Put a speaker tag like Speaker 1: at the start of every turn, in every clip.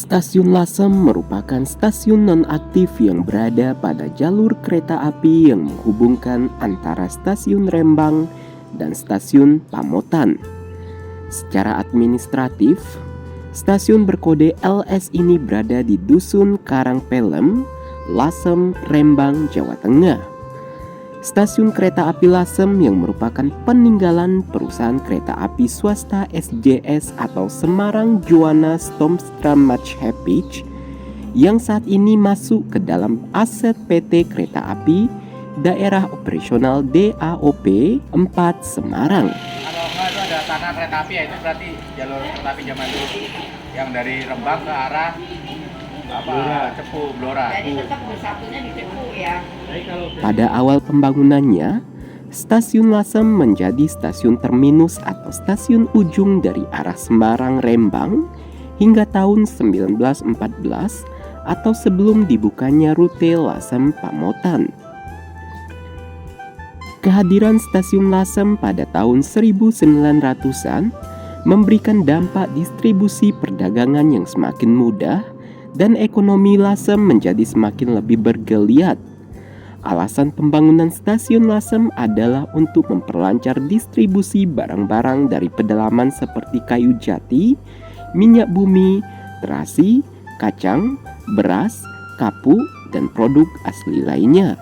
Speaker 1: Stasiun Lasem merupakan stasiun non-aktif yang berada pada jalur kereta api yang menghubungkan antara stasiun Rembang dan stasiun Pamotan. Secara administratif, stasiun berkode LS ini berada di Dusun Karangpelem, Lasem, Rembang, Jawa Tengah. Stasiun kereta api Lasem yang merupakan peninggalan perusahaan kereta api swasta SJS atau Semarang Juwana Stomstra Maatschappij yang saat ini masuk ke dalam aset PT Kereta Api Daerah Operasional DAOP 4 Semarang.
Speaker 2: Kalau enggak itu ada tanah kereta api ya, itu berarti jalur kereta api zaman dulu yang dari Rembang ke arah Cepu, Blora.
Speaker 3: Jadi tetap bersatunya di Cepu ya.
Speaker 1: Pada awal pembangunannya, Stasiun Lasem menjadi stasiun terminus atau stasiun ujung dari arah Semarang Rembang hingga tahun 1914 atau sebelum dibukanya rute Lasem Pamotan. Kehadiran stasiun Lasem pada tahun 1900-an memberikan dampak distribusi perdagangan yang semakin mudah dan ekonomi Lasem menjadi semakin lebih bergeliat. Alasan pembangunan stasiun Lasem adalah untuk memperlancar distribusi barang-barang dari pedalaman seperti kayu jati, minyak bumi, terasi, kacang, beras, kapuk, dan produk asli lainnya.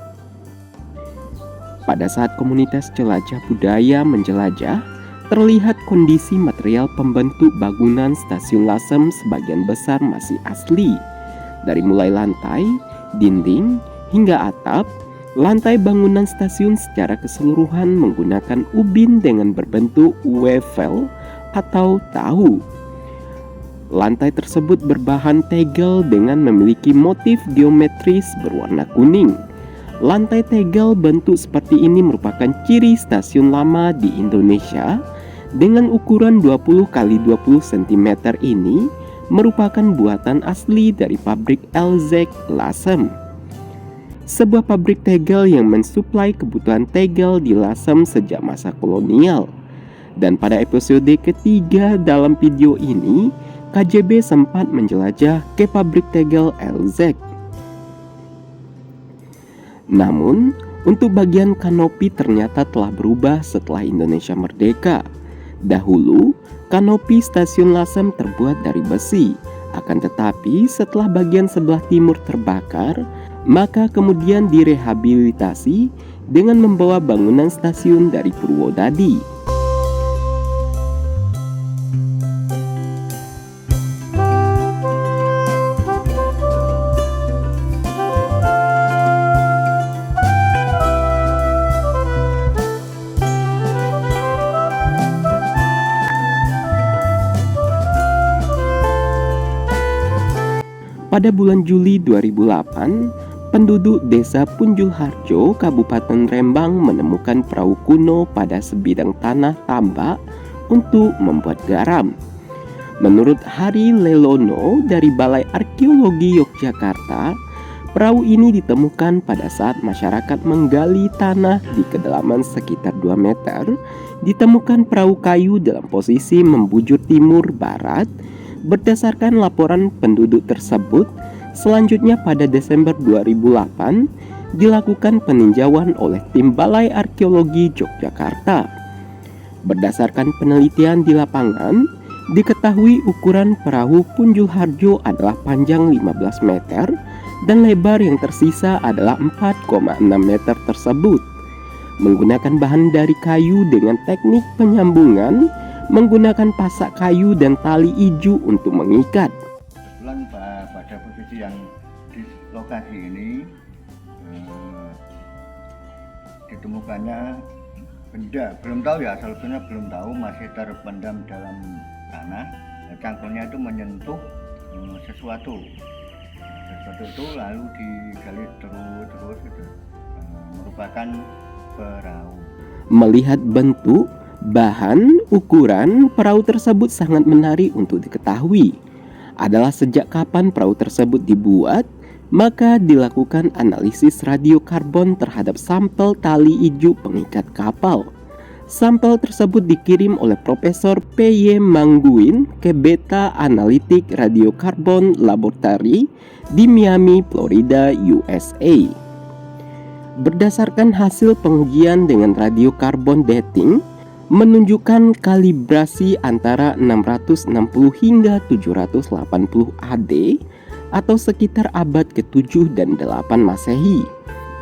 Speaker 1: Pada saat komunitas jelajah budaya menjelajah, terlihat kondisi material pembentuk bangunan stasiun Lasem sebagian besar masih asli. Dari mulai lantai, dinding, hingga atap, lantai bangunan stasiun secara keseluruhan menggunakan ubin dengan berbentuk wafel atau tahu. Lantai tersebut berbahan tegel dengan memiliki motif geometris berwarna kuning. Lantai tegel bentuk seperti ini merupakan ciri stasiun lama di Indonesia. Dengan ukuran 20 x 20 cm ini merupakan buatan asli dari pabrik LZ Lasem, sebuah pabrik tegel yang mensuplai kebutuhan tegel di Lasem sejak masa kolonial. Dan pada episode ketiga dalam video ini, KJB sempat menjelajah ke pabrik tegel LZ. Namun, untuk bagian kanopi ternyata telah berubah setelah Indonesia merdeka. Dahulu, kanopi stasiun Lasem terbuat dari besi. Akan tetapi, setelah bagian sebelah timur terbakar, maka kemudian direhabilitasi dengan membawa bangunan stasiun dari Purwodadi. Pada bulan Juli 2008, penduduk desa Punjulharjo, Kabupaten Rembang menemukan perahu kuno pada sebidang tanah tambak untuk membuat garam. Menurut Hari Lelono dari Balai Arkeologi Yogyakarta, perahu ini ditemukan pada saat masyarakat menggali tanah di kedalaman sekitar 2 meter. Ditemukan perahu kayu dalam posisi membujur timur-barat. Berdasarkan laporan penduduk tersebut, selanjutnya pada Desember 2008 dilakukan peninjauan oleh tim Balai Arkeologi Yogyakarta. Berdasarkan penelitian di lapangan, diketahui ukuran perahu Punjulharjo adalah panjang 15 meter dan lebar yang tersisa adalah 4,6 meter tersebut. Menggunakan bahan dari kayu dengan teknik penyambungan, menggunakan pasak kayu dan tali iju untuk mengikat.
Speaker 4: Kebetulan pada posisi yang di lokasi ini ditemukannya benda, belum tahu ya asal usulnya, belum tahu, masih terpendam dalam tanah. Cangkulnya itu menyentuh sesuatu itu lalu digali terus gitu. Merupakan perahu.
Speaker 1: Melihat bentuk, bahan, ukuran perahu tersebut sangat menarik untuk diketahui. Adalah sejak kapan perahu tersebut dibuat, maka dilakukan analisis radiokarbon terhadap sampel tali ijuk pengikat kapal. Sampel tersebut dikirim oleh Profesor P.Y. Mangguin ke Beta Analytic Radiocarbon Laboratory di Miami, Florida, USA. Berdasarkan hasil pengujian dengan radiokarbon dating, menunjukkan kalibrasi antara 660 hingga 780 AD atau sekitar abad ke-7 dan 8 Masehi.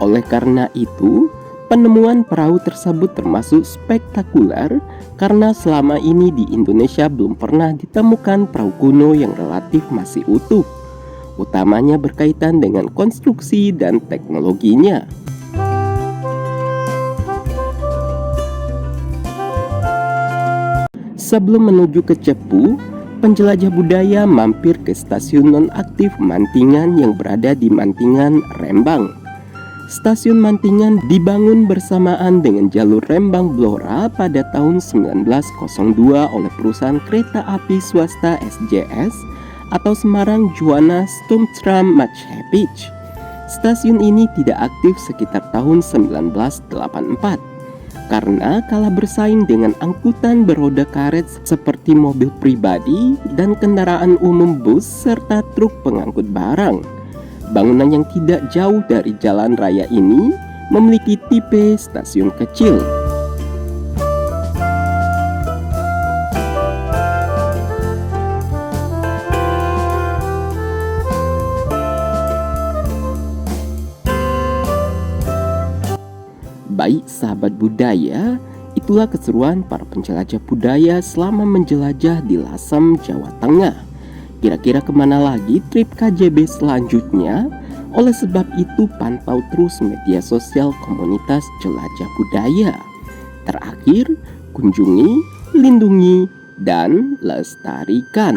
Speaker 1: Oleh karena itu, penemuan perahu tersebut termasuk spektakuler karena selama ini di Indonesia belum pernah ditemukan perahu kuno yang relatif masih utuh, utamanya berkaitan dengan konstruksi dan teknologinya. Sebelum menuju ke Cepu, penjelajah budaya mampir ke stasiun nonaktif Mantingan yang berada di Mantingan, Rembang. Stasiun Mantingan dibangun bersamaan dengan jalur Rembang-Blora pada tahun 1902 oleh perusahaan kereta api swasta SJS atau Semarang Juana Stumtram Maatschappij. Stasiun ini tidak aktif sekitar tahun 1984 karena kalah bersaing dengan angkutan beroda karet seperti mobil pribadi dan kendaraan umum bus serta truk pengangkut barang. Bangunan yang tidak jauh dari jalan raya ini memiliki tipe stasiun kecil. Baik sahabat budaya, itulah keseruan para penjelajah budaya selama menjelajah di Lasem, Jawa Tengah. Kira-kira kemana lagi trip KJB selanjutnya? Oleh sebab itu pantau terus media sosial komunitas jelajah budaya. Terakhir, kunjungi, lindungi, dan lestarikan.